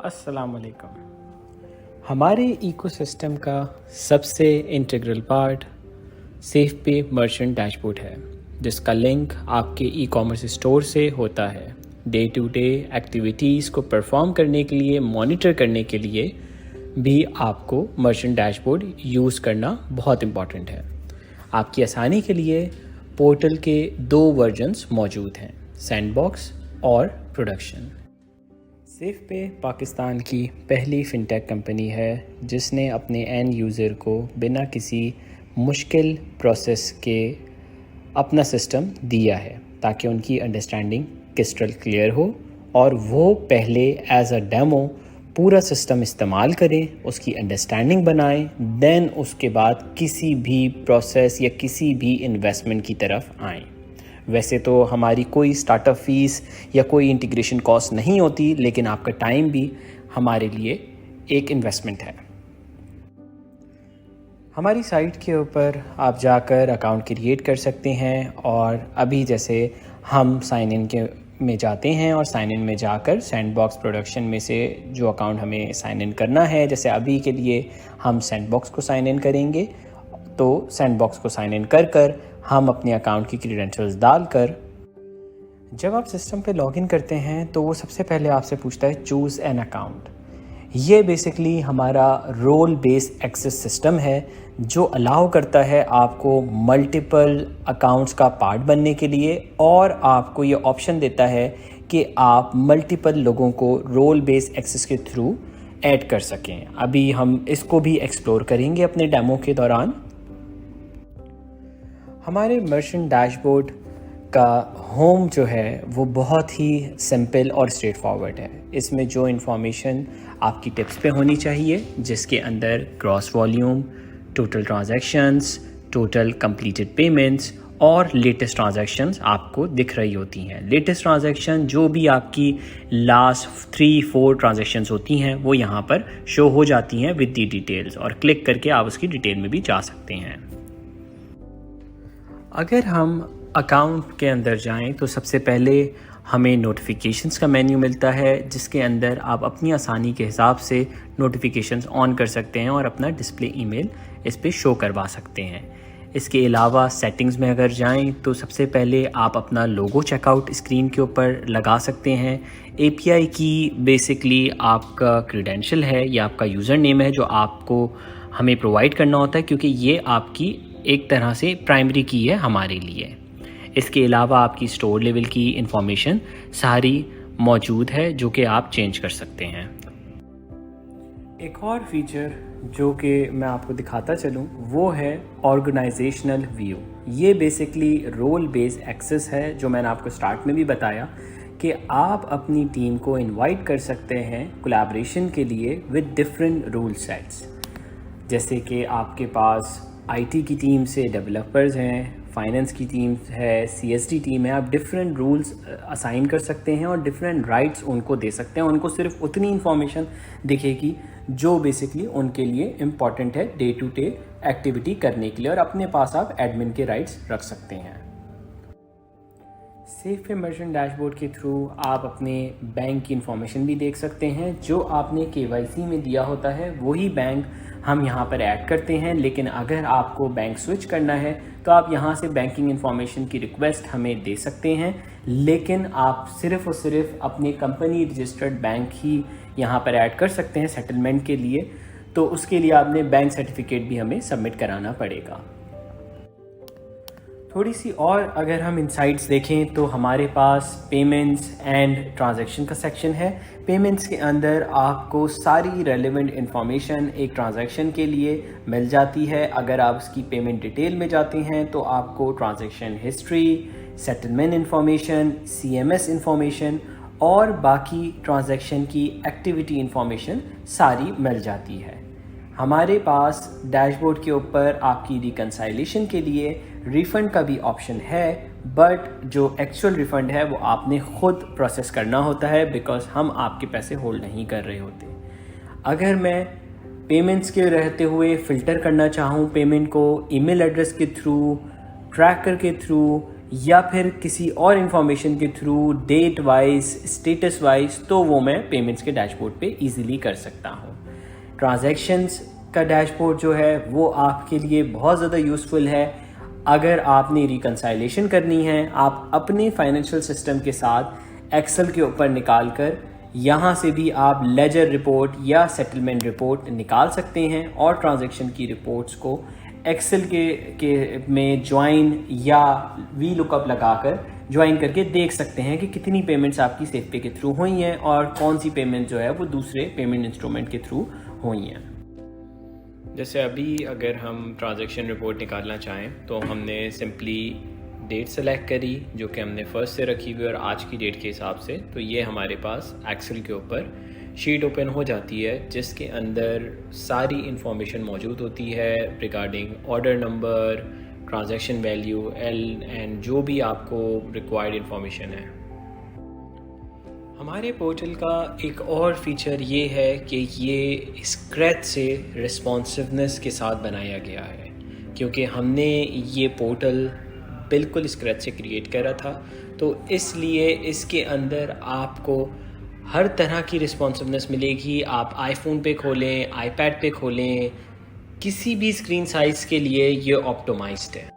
अस्सलाम वालेकुम। हमारे इकोसिस्टम का सबसे इंटीग्रल पार्ट सेफ पे मर्चेंट डैशबोर्ड है, जिसका लिंक आपके ई कॉमर्स स्टोर से होता है। डे टू डे एक्टिविटीज़ को परफॉर्म करने के लिए, मॉनिटर करने के लिए भी आपको मर्चेंट डैशबोर्ड यूज़ करना बहुत इम्पॉर्टेंट है। आपकी आसानी के लिए पोर्टल के 2 वर्जन्स मौजूद हैं, सैंडबॉक्स और प्रोडक्शन। सेफ पे पाकिस्तान की पहली फिनटेक कंपनी है जिसने अपने एंड यूज़र को बिना किसी मुश्किल प्रोसेस के अपना सिस्टम दिया है ताकि उनकी अंडरस्टैंडिंग क्रिस्टल क्लियर हो और वो पहले एज अ डेमो पूरा सिस्टम इस्तेमाल करें, उसकी अंडरस्टैंडिंग बनाएं, देन उसके बाद किसी भी प्रोसेस या किसी भी इन्वेस्टमेंट की तरफ आएं। वैसे तो हमारी कोई स्टार्टअप फ़ीस या कोई इंटीग्रेशन कॉस्ट नहीं होती, लेकिन आपका टाइम भी हमारे लिए एक इन्वेस्टमेंट है। हमारी साइट के ऊपर आप जाकर अकाउंट क्रिएट कर सकते हैं और अभी जैसे हम साइन इन के में जाते हैं और साइन इन में जाकर सैंडबॉक्स प्रोडक्शन में से जो अकाउंट हमें साइन इन करना है, जैसे अभी के लिए हम सैंडबॉक्स को साइन इन करेंगे, तो सैंडबॉक्स को साइन इन कर हम अपने अकाउंट की क्रीडेंशियल्स डालकर जब आप सिस्टम पे लॉगिन करते हैं तो वो सबसे पहले आपसे पूछता है चूज़ एन अकाउंट। ये बेसिकली हमारा रोल बेस्ड एक्सेस सिस्टम है जो अलाउ करता है आपको मल्टीपल अकाउंट्स का पार्ट बनने के लिए, और आपको ये ऑप्शन देता है कि आप मल्टीपल लोगों को रोल बेस्ड एक्सेस के थ्रू ऐड कर सकें। अभी हम इसको भी एक्सप्लोर करेंगे अपने डेमो के दौरान। हमारे मर्चेंट डैशबोर्ड का होम जो है वो बहुत ही सिंपल और स्ट्रेट फॉरवर्ड है। इसमें जो इन्फॉर्मेशन आपकी टिप्स पे होनी चाहिए, जिसके अंदर gross volume, total transactions, total completed payments और लेटेस्ट ट्रांजैक्शंस आपको दिख रही होती हैं। लेटेस्ट ट्रांजैक्शन जो भी आपकी लास्ट 3-4 ट्रांजैक्शंस होती हैं वो यहाँ पर शो हो जाती हैं विद दी डिटेल्स, और क्लिक करके आप उसकी डिटेल में भी जा सकते हैं। अगर हम अकाउंट के अंदर जाएं तो सबसे पहले हमें नोटिफिकेशंस का मेन्यू मिलता है, जिसके अंदर आप अपनी आसानी के हिसाब से नोटिफिकेशंस ऑन कर सकते हैं और अपना डिस्प्ले ईमेल इस पे शो करवा सकते हैं। इसके अलावा सेटिंग्स में अगर जाएं तो सबसे पहले आप अपना लोगो चेकआउट स्क्रीन के ऊपर लगा सकते हैं। एपीआई की बेसिकली आपका क्रीडेंशियल है या आपका यूज़र नेम है जो आपको हमें प्रोवाइड करना होता है, क्योंकि ये आपकी एक तरह से प्राइमरी की है हमारे लिए। इसके अलावा आपकी स्टोर लेवल की इंफॉर्मेशन सारी मौजूद है जो कि आप चेंज कर सकते हैं। एक और फीचर जो कि मैं आपको दिखाता चलूँ वो है ऑर्गेनाइजेशनल व्यू। ये बेसिकली रोल बेस्ड एक्सेस है जो मैंने आपको स्टार्ट में भी बताया कि आप अपनी टीम को इनवाइट कर सकते हैं कोलैबोरेशन के लिए विद डिफरेंट रूल सेट्स। जैसे कि आपके पास आईटी की टीम से डेवलपर्स हैं, फाइनेंस की टीम है, सीएसडी टीम है, आप डिफरेंट रूल्स असाइन कर सकते हैं और डिफरेंट राइट्स उनको दे सकते हैं। उनको सिर्फ उतनी इन्फॉर्मेशन दिखेगी जो बेसिकली उनके लिए इम्पॉर्टेंट है डे टू डे एक्टिविटी करने के लिए, और अपने पास आप एडमिन के राइट्स रख सकते हैं। सेफ पे मर्चेंट डैशबोर्ड के थ्रू आप अपने बैंक की इन्फॉर्मेशन भी देख सकते हैं। जो आपने केवाईसी में दिया होता है वही बैंक हम यहाँ पर ऐड करते हैं, लेकिन अगर आपको बैंक स्विच करना है तो आप यहाँ से बैंकिंग इन्फॉर्मेशन की रिक्वेस्ट हमें दे सकते हैं, लेकिन आप सिर्फ़ और सिर्फ अपने कंपनी रजिस्टर्ड बैंक ही यहाँ पर ऐड कर सकते हैं सेटलमेंट के लिए। तो उसके लिए आपने बैंक सर्टिफिकेट भी हमें सबमिट कराना पड़ेगा। थोड़ी सी और अगर हम इनसाइट्स देखें तो हमारे पास पेमेंट्स एंड ट्रांजैक्शन का सेक्शन है। पेमेंट्स के अंदर आपको सारी रेलेवेंट इन्फॉर्मेशन एक ट्रांजैक्शन के लिए मिल जाती है। अगर आप उसकी पेमेंट डिटेल में जाते हैं तो आपको transaction history, settlement information, CMS information और बाकी ट्रांजैक्शन की एक्टिविटी इन्फॉर्मेशन सारी मिल जाती है। हमारे पास डैशबोर्ड के ऊपर आपकी रिकंसाइलेशन के लिए रिफ़ंड का भी ऑप्शन है, बट जो एक्चुअल रिफ़ंड है वो आपने ख़ुद प्रोसेस करना होता है, बिकॉज हम आपके पैसे होल्ड नहीं कर रहे होते। अगर मैं पेमेंट्स के रहते हुए फ़िल्टर करना चाहूँ पेमेंट को ईमेल एड्रेस के थ्रू, ट्रैकर के थ्रू या फिर किसी और इन्फॉर्मेशन के through date wise, status wise, तो वो मैं पेमेंट्स के डैशबोर्ड पे इजीली कर सकता हूँ। ट्रांजैक्शंस का डैशबोर्ड जो है वो आपके लिए बहुत ज़्यादा यूज़फुल है अगर आपने रिकंसाइलेशन करनी है। आप अपने फाइनेंशियल सिस्टम के साथ एक्सेल के ऊपर निकाल कर यहाँ से भी आप लेजर रिपोर्ट या सेटलमेंट रिपोर्ट निकाल सकते हैं और ट्रांजैक्शन की रिपोर्ट्स को एक्सेल के में ज्वाइन या वी लुकअप लगाकर ज्वाइन करके देख सकते हैं कि कितनी पेमेंट्स आपकी सेफपे के थ्रू हुई हैं और कौन सी पेमेंट जो है वो दूसरे पेमेंट इंस्ट्रूमेंट के थ्रू हुई हैं। जैसे अभी अगर हम ट्रांजैक्शन रिपोर्ट निकालना चाहें तो हमने सिंपली डेट सेलेक्ट करी जो कि हमने फर्स्ट से रखी हुई और आज की डेट के हिसाब से, तो ये हमारे पास एक्सेल के ऊपर शीट ओपन हो जाती है जिसके अंदर सारी इंफॉर्मेशन मौजूद होती है regarding order number, transaction value, L and जो भी आपको रिक्वायर्ड इंफॉर्मेशन है। हमारे पोर्टल का एक और फीचर ये है कि ये स्क्रैच से रिस्पॉन्सिवनेस के साथ बनाया गया है, क्योंकि हमने ये पोर्टल बिल्कुल स्क्रैच से क्रिएट करा था, तो इसलिए इसके अंदर आपको हर तरह की रिस्पॉन्सिवनेस मिलेगी। आप आईफोन पे खोलें, आईपैड पे खोलें, किसी भी स्क्रीन साइज़ के लिए ये ऑप्टिमाइज्ड है।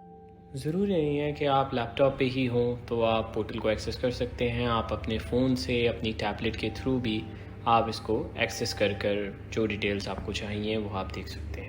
ज़रूरी नहीं है कि आप लैपटॉप पे ही हों तो आप पोर्टल को एक्सेस कर सकते हैं। आप अपने फ़ोन से, अपनी टैबलेट के थ्रू भी आप इसको एक्सेस कर जो डिटेल्स आपको चाहिए वो आप देख सकते हैं।